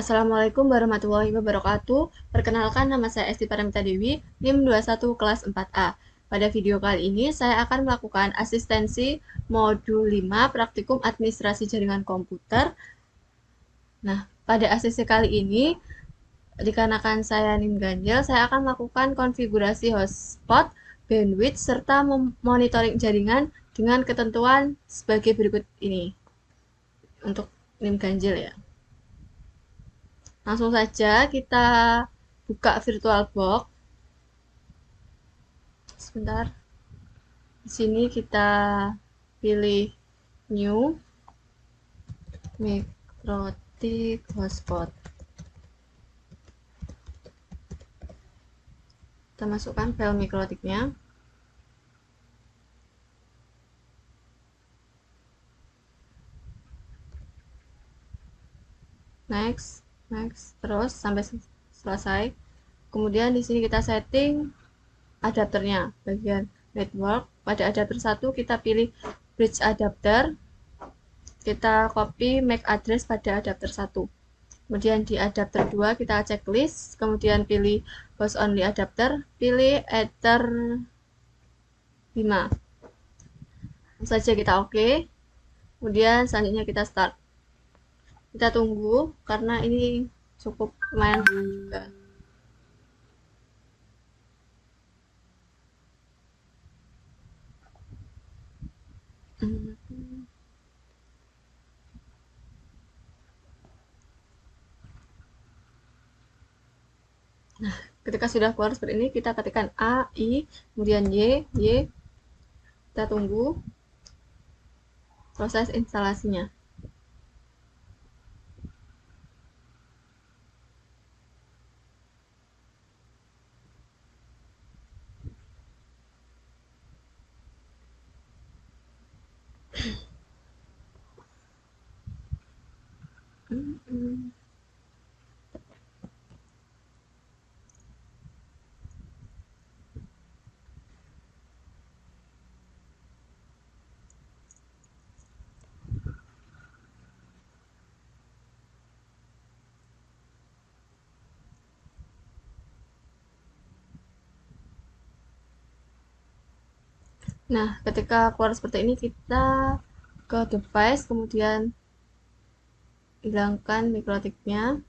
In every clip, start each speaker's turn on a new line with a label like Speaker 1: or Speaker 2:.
Speaker 1: Assalamualaikum warahmatullahi wabarakatuh. Perkenalkan, nama saya Esti Paramita Dewi, NIM 21 kelas 4A. Pada video kali ini, saya akan melakukan asistensi modul 5 praktikum administrasi jaringan komputer. Nah, pada asisten kali ini, dikarenakan saya NIM ganjil, saya akan melakukan konfigurasi hotspot, bandwidth, serta monitoring jaringan dengan ketentuan sebagai berikut ini. Untuk NIM ganjil ya. Langsung saja kita buka VirtualBox. Sebentar. Di sini kita pilih New Mikrotik Hotspot. Kita masukkan file mikrotiknya. Next, terus sampai selesai. Kemudian di sini kita setting adapternya, bagian network. Pada adapter 1 kita pilih bridge adapter. Kita copy MAC address pada adapter 1. Kemudian di adapter 2 kita checklist, kemudian pilih host only adapter, pilih ether 5. Langsung saja kita oke. Kemudian selanjutnya kita start. Kita tunggu karena ini cukup lumayan juga. Nah, ketika sudah keluar seperti ini, kita ketikkan A, I, kemudian Y. Kita tunggu proses instalasinya. Nah, ketika keluar seperti ini, kita ke device, kemudian hilangkan mikrotiknya,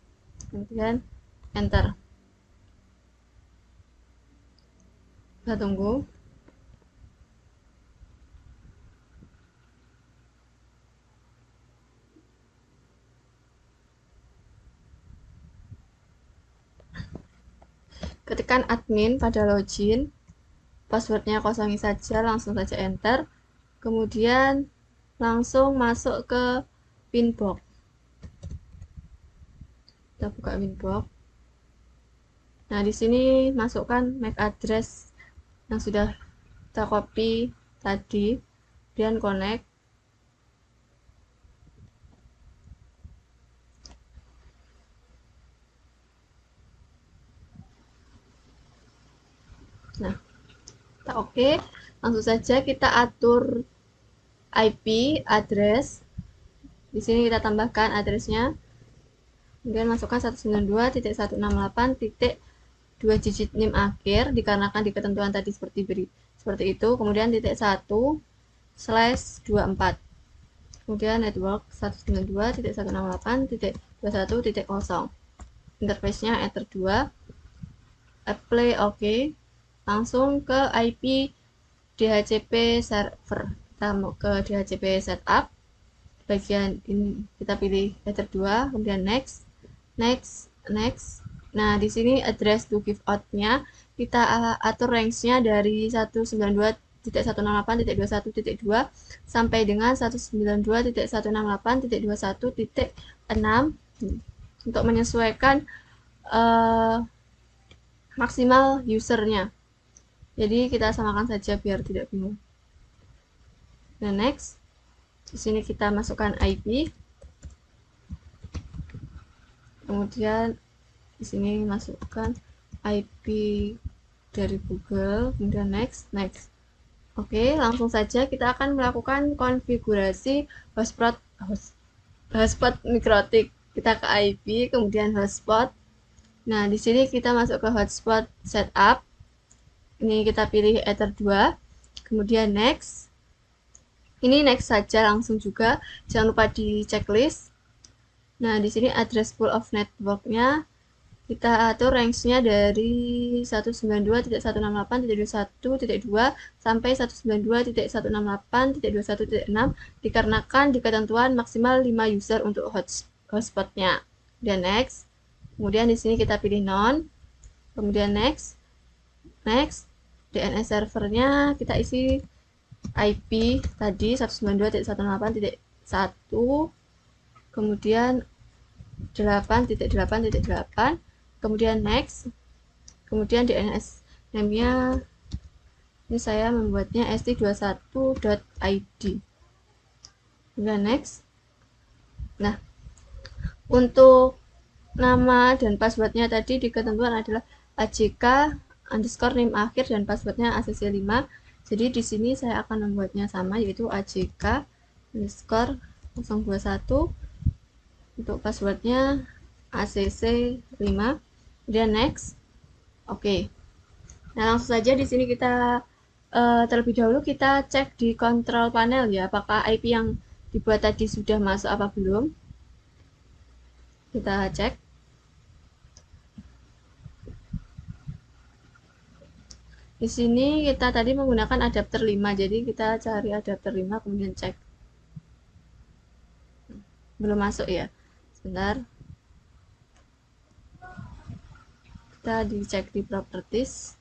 Speaker 1: kemudian enter. Kita tunggu. Ketikkan admin pada login, passwordnya kosongi saja, langsung saja enter. Kemudian langsung masuk ke pinbox. Kita buka pinbox. Nah, di sini masukkan MAC address yang sudah kita copy tadi, kemudian connect. Nah, kita oke. Langsung saja kita atur IP address. Di sini kita tambahkan addressnya. Kemudian masukkan 192.168.2 digit NIM akhir, dikarenakan di ketentuan tadi seperti itu. Kemudian .1/24. Kemudian network 192.168.21.0. Interface-nya ether 2. Apply OK. Langsung ke IP DHCP server. Kita mau ke DHCP setup. Bagian ini kita pilih ether 2, kemudian next. Nah, di sini address to give out-nya kita atur range-nya dari 192.168.21.2 sampai dengan 192.168.21.6 untuk menyesuaikan maksimal usernya. Jadi kita samakan saja biar tidak bingung. Nah, next. Di sini kita masukkan IP. Kemudian di sini masukkan IP dari Google, kemudian next. Oke, langsung saja kita akan melakukan konfigurasi hotspot mikrotik kita ke IP, kemudian hotspot. Nah, di sini kita masuk ke hotspot setup. Ini kita pilih Ether 2, kemudian next. Ini next saja langsung juga, jangan lupa di checklist. Nah, di sini address pool of network-nya kita atur range-nya dari 192.168.21.2 sampai 192.168.21.6 dikarenakan di ketentuan maksimal 5 user untuk hotspot-nya. Dan next. Kemudian di sini kita pilih none. Kemudian next. Next. DNS servernya kita isi IP tadi 192.168.1, kemudian 8.8.8, kemudian next, kemudian DNS name-nya ini saya membuatnya st21.id, kemudian next. Nah, untuk nama dan passwordnya tadi di ketentuan adalah AJK underscore name akhir dan passwordnya ACC5. Jadi di sini saya akan membuatnya sama, yaitu AJK underscore 021, untuk passwordnya ACC5, kemudian next. Oke. Nah, langsung saja di sini kita terlebih dahulu kita cek di control panel ya, apakah IP yang dibuat tadi sudah masuk apa belum. Kita cek. Di sini kita tadi menggunakan adapter 5, jadi kita cari adapter 5 kemudian cek. Belum masuk ya. Sebentar. Kita dicek di properties.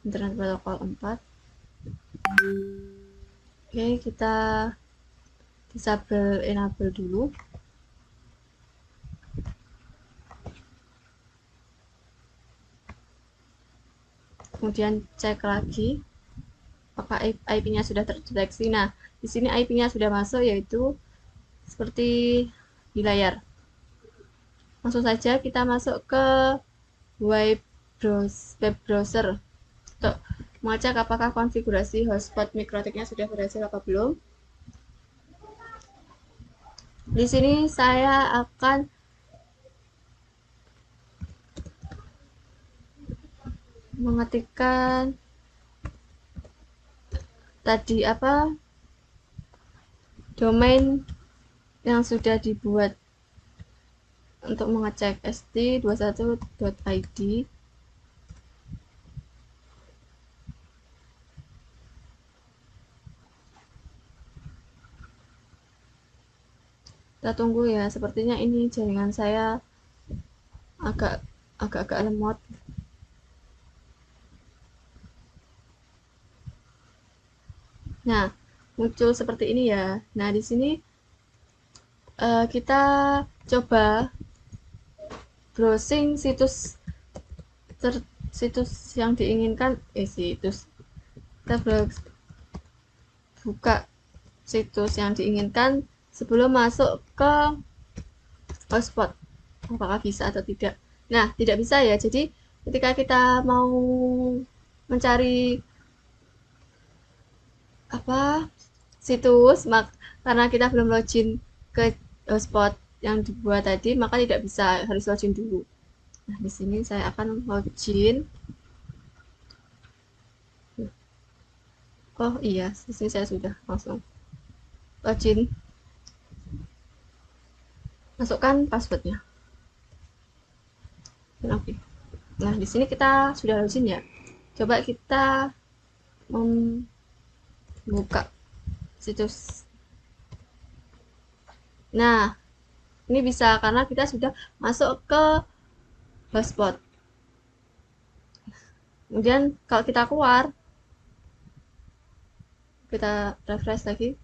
Speaker 1: Internet protocol 4. Oke, kita disable enable dulu. Kemudian cek lagi apakah IP-nya sudah terdeteksi. Nah, di sini IP-nya sudah masuk, yaitu seperti di layar. Langsung saja kita masuk ke web browser untuk mengecek apakah konfigurasi hotspot mikrotiknya sudah berhasil apa belum. Di sini saya akan mengetikkan tadi domain yang sudah dibuat untuk mengecek st21.id. Kita tunggu ya, sepertinya ini jaringan saya agak lemot. Nah, muncul seperti ini ya. Nah, di sini kita coba browsing situs yang diinginkan. Kita buka situs yang diinginkan sebelum masuk ke hotspot. Apakah bisa atau tidak? Nah, tidak bisa ya. Jadi, ketika kita mau mencari situs, karena kita belum login ke hotspot yang dibuat tadi, maka tidak bisa, harus login dulu. Nah, di sini saya akan login. Oh iya, di sini saya sudah langsung login. Masukkan passwordnya. Oke. Nah, di sini kita sudah login ya. Coba kita membuka situs. Nah, ini bisa karena kita sudah masuk ke hotspot. Kemudian kalau kita keluar, kita refresh lagi.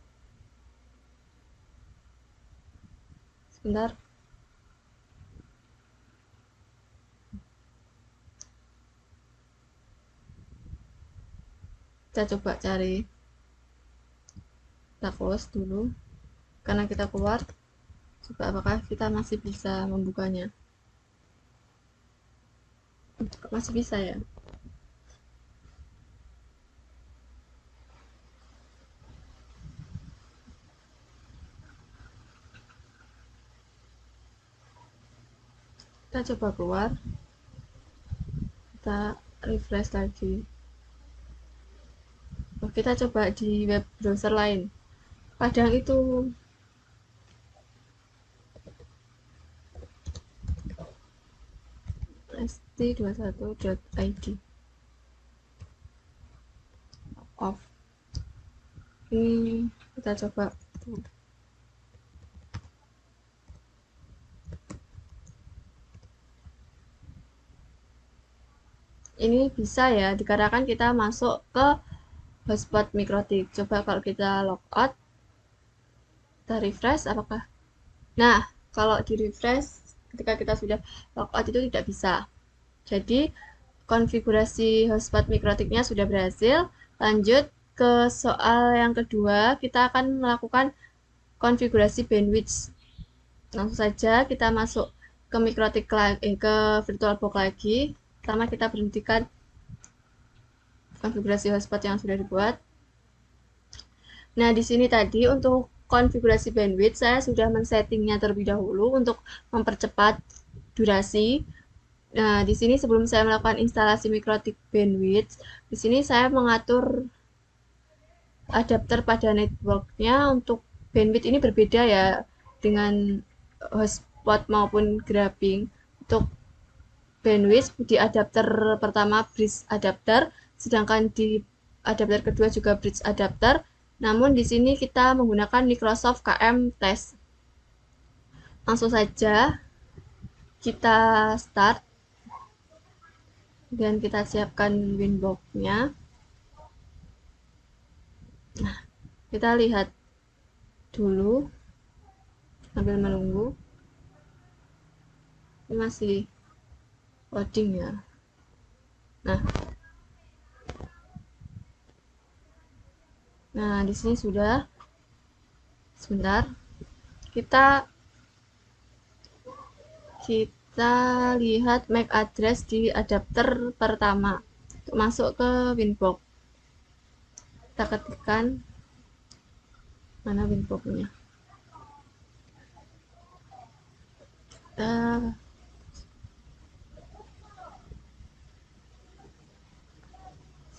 Speaker 1: Sebentar. Kita coba cari. Kita close dulu. Karena kita keluar, coba apakah kita masih bisa membukanya. Masih bisa ya. Kita coba keluar, kita refresh lagi. Kita coba di web browser lain, kadang itu st21.id off. Ini kita coba ini bisa ya, dikarenakan kita masuk ke hotspot Mikrotik. Coba kalau kita logout, kita refresh, apakah? Nah, kalau di refresh ketika kita sudah logout itu tidak bisa. Jadi konfigurasi hotspot Mikrotiknya sudah berhasil. Lanjut ke soal yang kedua, kita akan melakukan konfigurasi bandwidth. Langsung saja kita masuk ke Mikrotik ke VirtualBox lagi. Pertama kita berhentikan konfigurasi hotspot yang sudah dibuat. Nah, di sini tadi untuk konfigurasi bandwidth saya sudah men-settingnya terlebih dahulu untuk mempercepat durasi. Nah, di sini sebelum saya melakukan instalasi Mikrotik bandwidth, di sini saya mengatur adapter pada networknya. Untuk bandwidth ini berbeda ya dengan hotspot maupun grabbing. Untuk bandwidth di adapter pertama bridge adapter, sedangkan di adapter kedua juga bridge adapter. Namun di sini kita menggunakan Microsoft KM Test. Langsung saja kita start dan kita siapkan Winbox-nya. Nah, kita lihat dulu sambil menunggu. Ini masih loading ya. Nah, di sini sudah. Sebentar. Kita lihat MAC address di adapter pertama. Untuk masuk ke Winbox. Kita ketikkan mana Winbox-nya.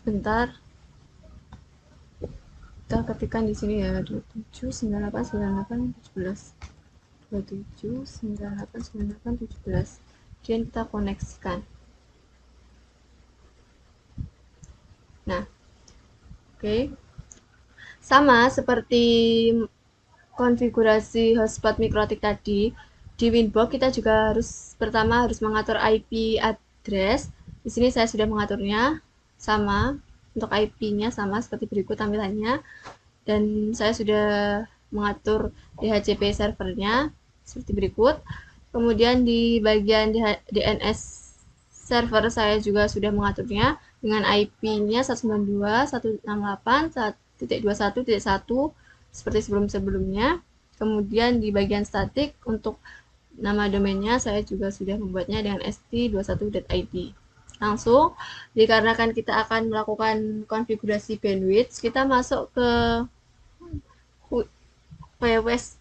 Speaker 1: Sebentar. Kita ketikkan di sini ya 27989817. 27989817. Kemudian kita koneksikan. Nah, oke. Sama seperti konfigurasi hotspot Mikrotik tadi, di Winbox kita juga pertama harus mengatur IP address. Di sini saya sudah mengaturnya sama. Untuk IP-nya sama seperti berikut tampilannya. Dan saya sudah mengatur DHCP servernya seperti berikut. Kemudian di bagian DNS server saya juga sudah mengaturnya dengan IP-nya 192.168.21.1 seperti sebelum-sebelumnya. Kemudian di bagian statik untuk nama domainnya saya juga sudah membuatnya dengan st21.id. Langsung, dikarenakan kita akan melakukan konfigurasi bandwidth, kita masuk ke WWS.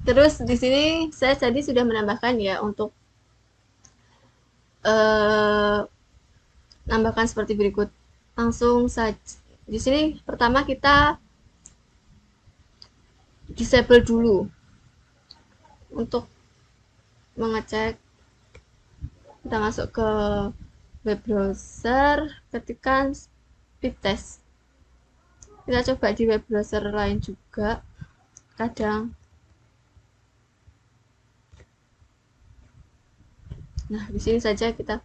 Speaker 1: Terus di sini saya tadi sudah menambahkan ya untuk nambahkan seperti berikut. Langsung saja. Di sini pertama kita disable dulu untuk mengecek. Kita masuk ke web browser, ketikkan speed test. Kita coba di web browser lain juga, kadang. Nah, di sini saja kita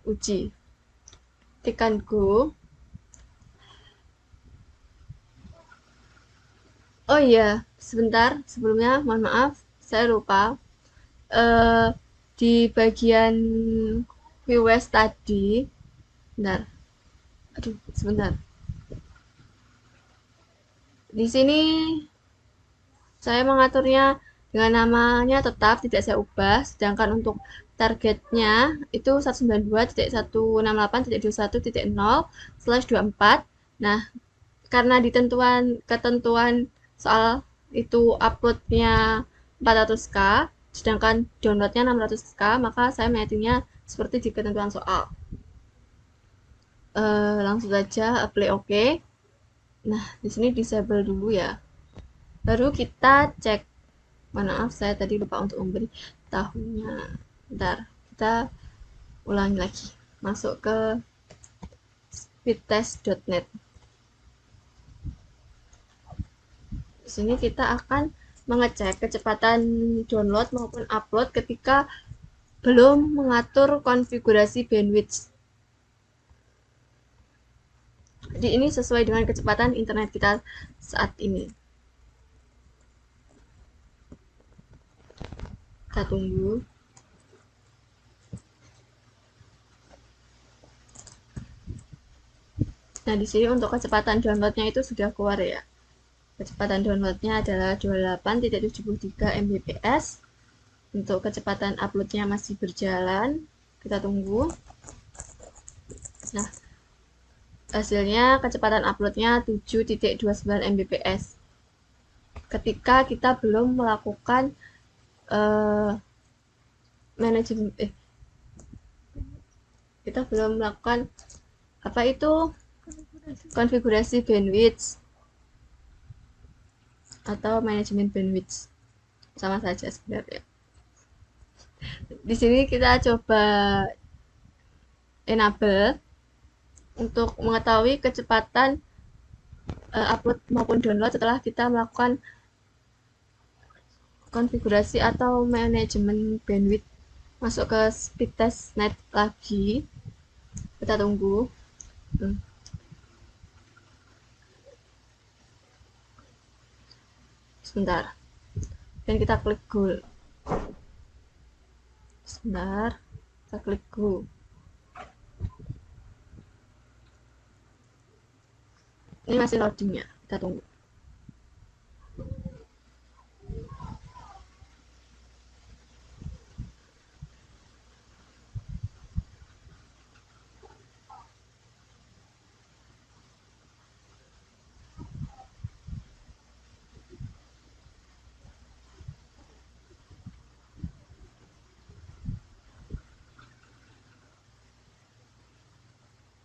Speaker 1: uji. Tekan go. Oh iya, sebentar sebelumnya, mohon maaf, saya lupa. Di bagian WWS tadi, sebentar. Di sini saya mengaturnya dengan namanya tetap, tidak saya ubah. Sedangkan untuk targetnya itu 192.168.21.0/24. Nah, karena ketentuan soal itu uploadnya 400k, sedangkan downloadnya 600k, maka saya menyettingnya seperti di ketentuan soal. Langsung saja apply OK. Nah, di sini disable dulu ya. Baru kita cek. Maaf, saya tadi lupa untuk memberi tahunnya. Bentar, kita ulangi lagi. Masuk ke speedtest.net. Di sini kita akan mengecek kecepatan download maupun upload ketika belum mengatur konfigurasi bandwidth. Jadi ini sesuai dengan kecepatan internet kita saat ini. Kita tunggu. Nah, di sini untuk kecepatan downloadnya itu sudah keluar ya. Kecepatan downloadnya adalah 28.73 Mbps. Untuk kecepatan uploadnya masih berjalan. Kita tunggu. Nah, hasilnya kecepatan uploadnya 7.29 Mbps. Ketika kita belum melakukan manajemen, kita belum melakukan apa itu konfigurasi bandwidth atau manajemen bandwidth, sama saja sebenarnya. Di sini kita coba enable untuk mengetahui kecepatan upload maupun download setelah kita melakukan konfigurasi atau manajemen bandwidth. Masuk ke speedtest.net lagi. Kita tunggu. Sebentar. Dan kita klik go. Sebentar. Kita klik go. Ini masih loading ya. Kita tunggu.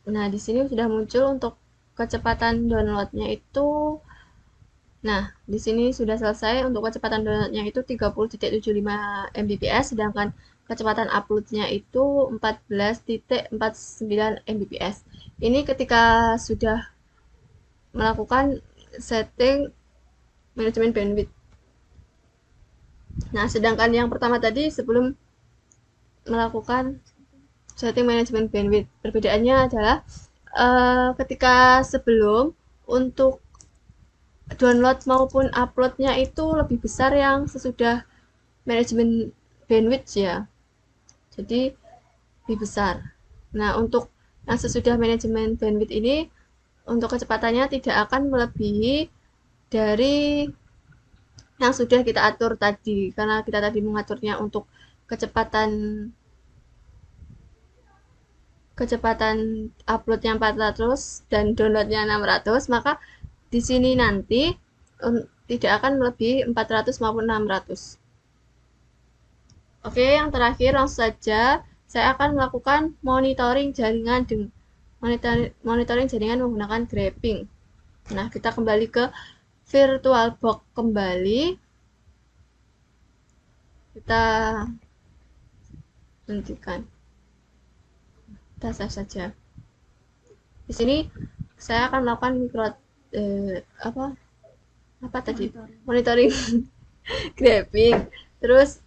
Speaker 1: Nah, di sini sudah muncul untuk kecepatan downloadnya itu. Nah, di sini sudah selesai untuk kecepatan downloadnya itu 30.75 Mbps, sedangkan kecepatan uploadnya itu 14.49 Mbps. Ini ketika sudah melakukan setting manajemen bandwidth. Nah, sedangkan yang pertama tadi sebelum melakukan setting manajemen bandwidth, perbedaannya adalah ketika sebelum untuk download maupun uploadnya itu lebih besar yang sesudah manajemen bandwidth ya, jadi lebih besar. Nah, untuk yang sesudah manajemen bandwidth ini untuk kecepatannya tidak akan melebihi dari yang sudah kita atur tadi, karena kita tadi mengaturnya untuk kecepatan uploadnya 400 dan downloadnya 600, maka di sini nanti tidak akan melebihi 400 maupun 600. Oke, yang terakhir langsung saja saya akan melakukan monitoring jaringan menggunakan graphing. Nah, kita kembali ke VirtualBox kembali. Kita hentikan. Kita save saja. Di sini saya akan melakukan monitoring graphing. Terus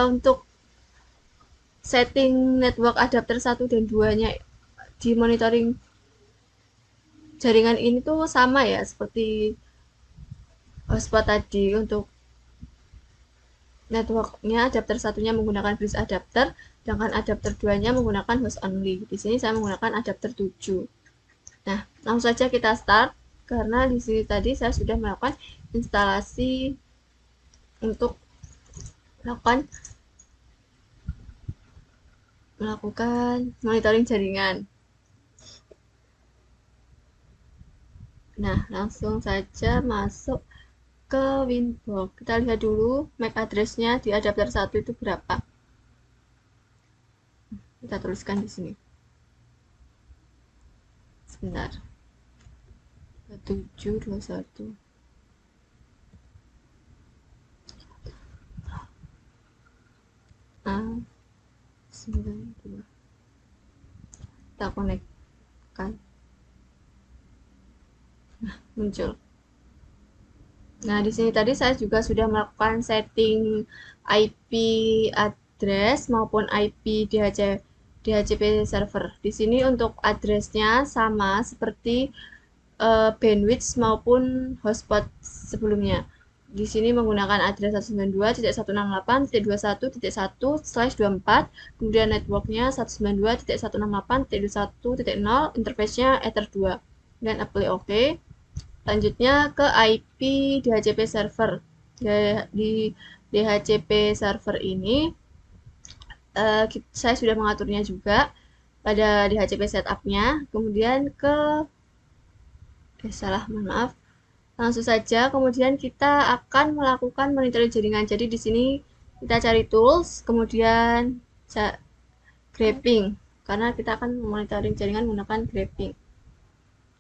Speaker 1: untuk setting network adapter 1 dan 2-nya di monitoring jaringan ini tuh sama ya seperti hotspot tadi. Untuk networknya adapter 1-nya menggunakan bridge adapter, sedangkan adapter 2-nya menggunakan host only. Di sini saya menggunakan adapter 7. Nah, langsung saja kita start, karena di sini tadi saya sudah melakukan instalasi untuk melakukan monitoring jaringan. Nah, langsung saja masuk ke Winbox. Kita lihat dulu MAC address-nya di adapter 1 itu berapa. Kita tuliskan di sini. Sebentar. 721 A 92. Kita konekkan. Nah, muncul. Nah, di sini tadi saya juga sudah melakukan setting IP address maupun IP DHCP server. Di sini untuk addressnya sama seperti bandwidth maupun hotspot sebelumnya. Di sini menggunakan address 192.168.21.1/24, kemudian networknya 192.168.21.0, interface-nya Ether 2, dan apply OK. Selanjutnya ke IP DHCP server. Di DHCP server ini saya sudah mengaturnya juga pada DHCP setup-nya. Kemudian salah, mohon maaf. Langsung saja, kemudian kita akan melakukan monitoring jaringan. Jadi di sini kita cari tools, kemudian grabbing, karena kita akan monitoring jaringan menggunakan grabbing.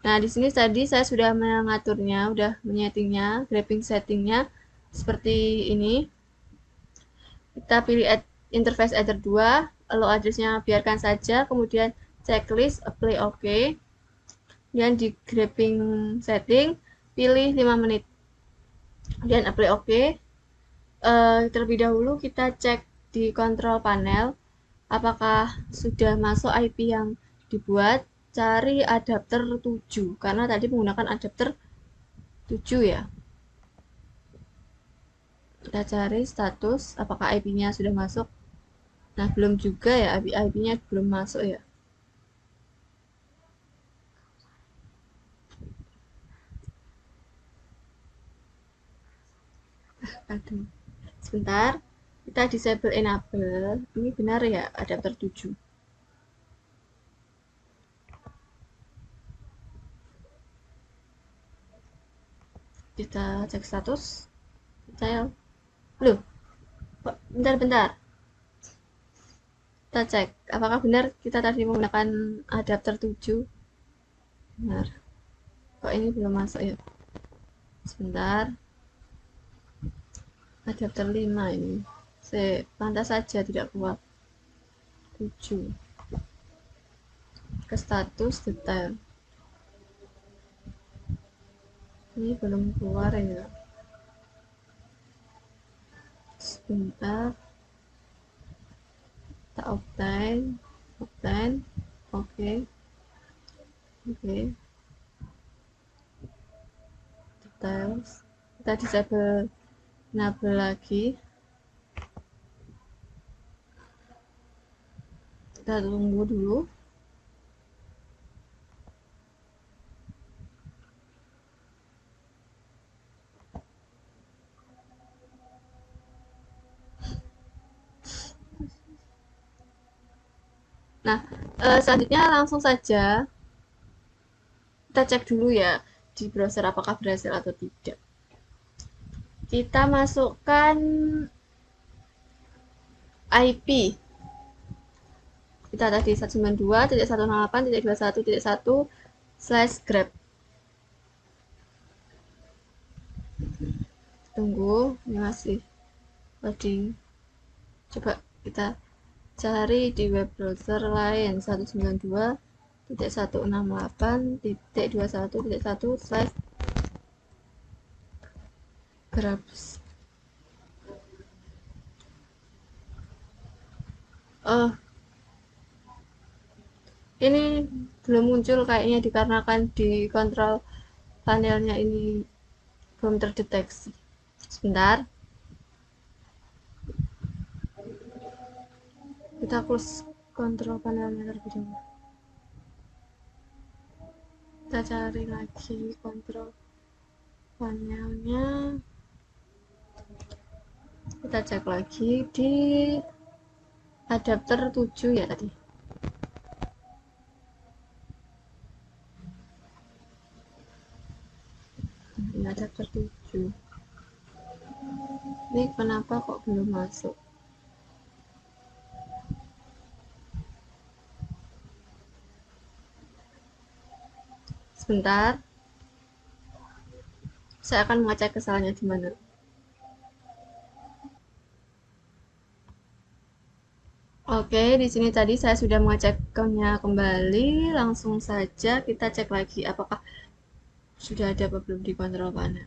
Speaker 1: Nah, di sini tadi saya sudah mengaturnya, sudah menyetingnya, grabbing settingnya seperti ini. Kita pilih interface Ether 2, allow address-nya biarkan saja, kemudian checklist, apply OK. Kemudian di grabbing setting, pilih 5 menit. Kemudian apply OK. Terlebih dahulu kita cek di control panel, apakah sudah masuk IP yang dibuat. Cari adapter 7, karena tadi menggunakan adapter 7 ya. Kita cari status, apakah IP-nya sudah masuk. Nah, belum juga ya, IP-nya belum masuk ya. Aduh, sebentar. Kita disable enable. Ini benar ya, adapter 7. Kita cek status. Saya loh, bentar. Kita cek apakah benar kita tadi menggunakan adapter 7. Benar. Kok ini belum masuk ya? Sebentar. Adapter 5 ini. Pantas saja tidak kuat. 7. Ke status detail. Ini belum keluar ya. Sebentar. Kita obtain. Oke. Details. Kita disable enable lagi. Kita tunggu dulu. Nah, selanjutnya langsung saja kita cek dulu ya di browser apakah berhasil atau tidak. Kita masukkan IP. Kita tadi 192.168.21.1/grab. Tunggu, ini masih loading. Coba kita cari di web browser lain 192.168.21.1/grab. Ini belum muncul kayaknya dikarenakan di kontrol panelnya ini belum terdeteksi. Sebentar. Kita close kontrol panelnya terlebih dahulu. Kita cari lagi kontrol panelnya. Kita cek lagi di adapter 7 ya tadi. Ini adapter 7. Ini kenapa kok belum masuk? Sebentar, saya akan mengecek kesalahannya di mana. Oke, di sini tadi saya sudah mengeceknya kembali. Langsung saja kita cek lagi apakah sudah ada apa belum di kontrol panel.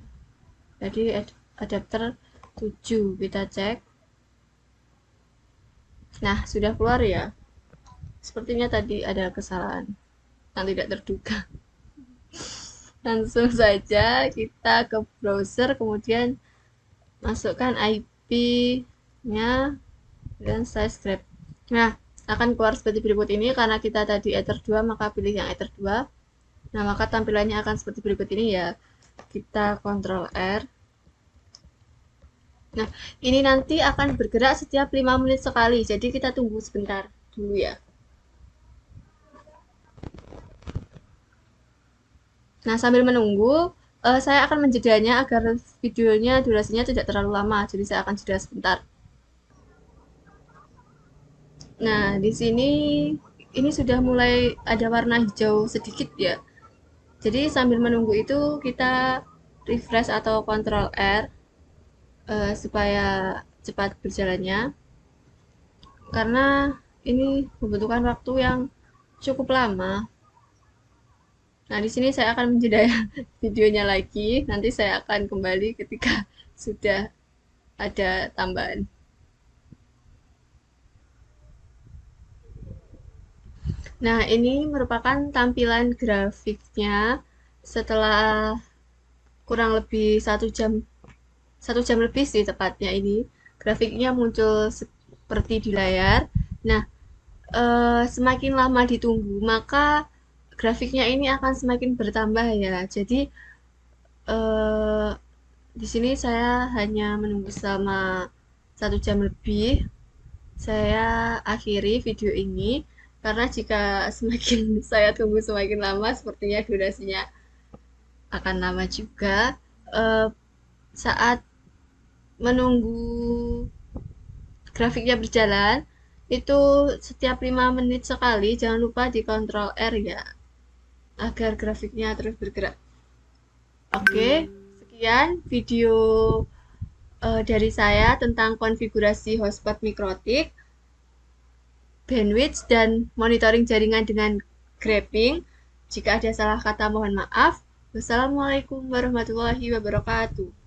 Speaker 1: Jadi adapter 7 kita cek. Nah, sudah keluar ya. Sepertinya tadi ada kesalahan yang tidak terduga. Langsung saja kita ke browser, kemudian masukkan IP-nya dan size grep. Nah, akan keluar seperti berikut ini. Karena kita tadi Ether 2, maka pilih yang Ether 2. Nah, maka tampilannya akan seperti berikut ini ya. Kita Ctrl R. Nah, ini nanti akan bergerak setiap 5 menit sekali. Jadi kita tunggu sebentar dulu ya. Nah, sambil menunggu, saya akan menjedanya agar videonya durasinya tidak terlalu lama. Jadi saya akan jeda sebentar. Nah, di sini ini sudah mulai ada warna hijau sedikit ya. Jadi sambil menunggu itu kita refresh atau Ctrl R supaya cepat berjalannya. Karena ini membutuhkan waktu yang cukup lama. Nah, di sini saya akan menjeda videonya lagi. Nanti saya akan kembali ketika sudah ada tambahan. Nah, ini merupakan tampilan grafiknya setelah kurang lebih 1 jam lebih sih tepatnya ini. Grafiknya muncul seperti di layar. Nah, semakin lama ditunggu, maka grafiknya ini akan semakin bertambah ya. Jadi, eh, di sini saya hanya menunggu selama 1 jam lebih. Saya akhiri video ini karena jika semakin saya tunggu semakin lama, sepertinya durasinya akan lama juga. Eh, saat menunggu grafiknya berjalan, itu setiap 5 menit sekali, jangan lupa di Ctrl R ya, agar grafiknya terus bergerak. Oke, sekian video dari saya tentang konfigurasi hotspot mikrotik, bandwidth, dan monitoring jaringan dengan graphing. Jika ada salah kata mohon maaf. Wassalamualaikum warahmatullahi wabarakatuh.